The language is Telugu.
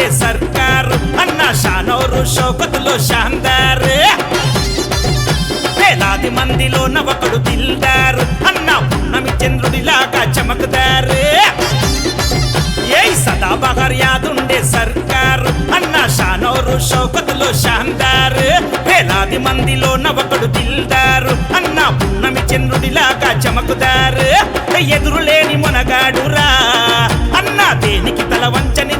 యాదుండే సర్కారు అన్న షానోరు షౌకతులో షాందార్ వేలాది మందిలో నవకుడు దిల్దారు అన్న పున్నమి చంద్రుడిలాగా చమకుదారు సదా బహర్ యాదుండే సర్కారు అన్న షానోరు షౌకతులో షాందార్ వేలాది మందిలో నవకుడు దిల్దారు అన్న పున్నమి చంద్రుడిలాగా చమకుదారు ఎదురులేని మునగాడురా అన్న దేనికి తల వంచని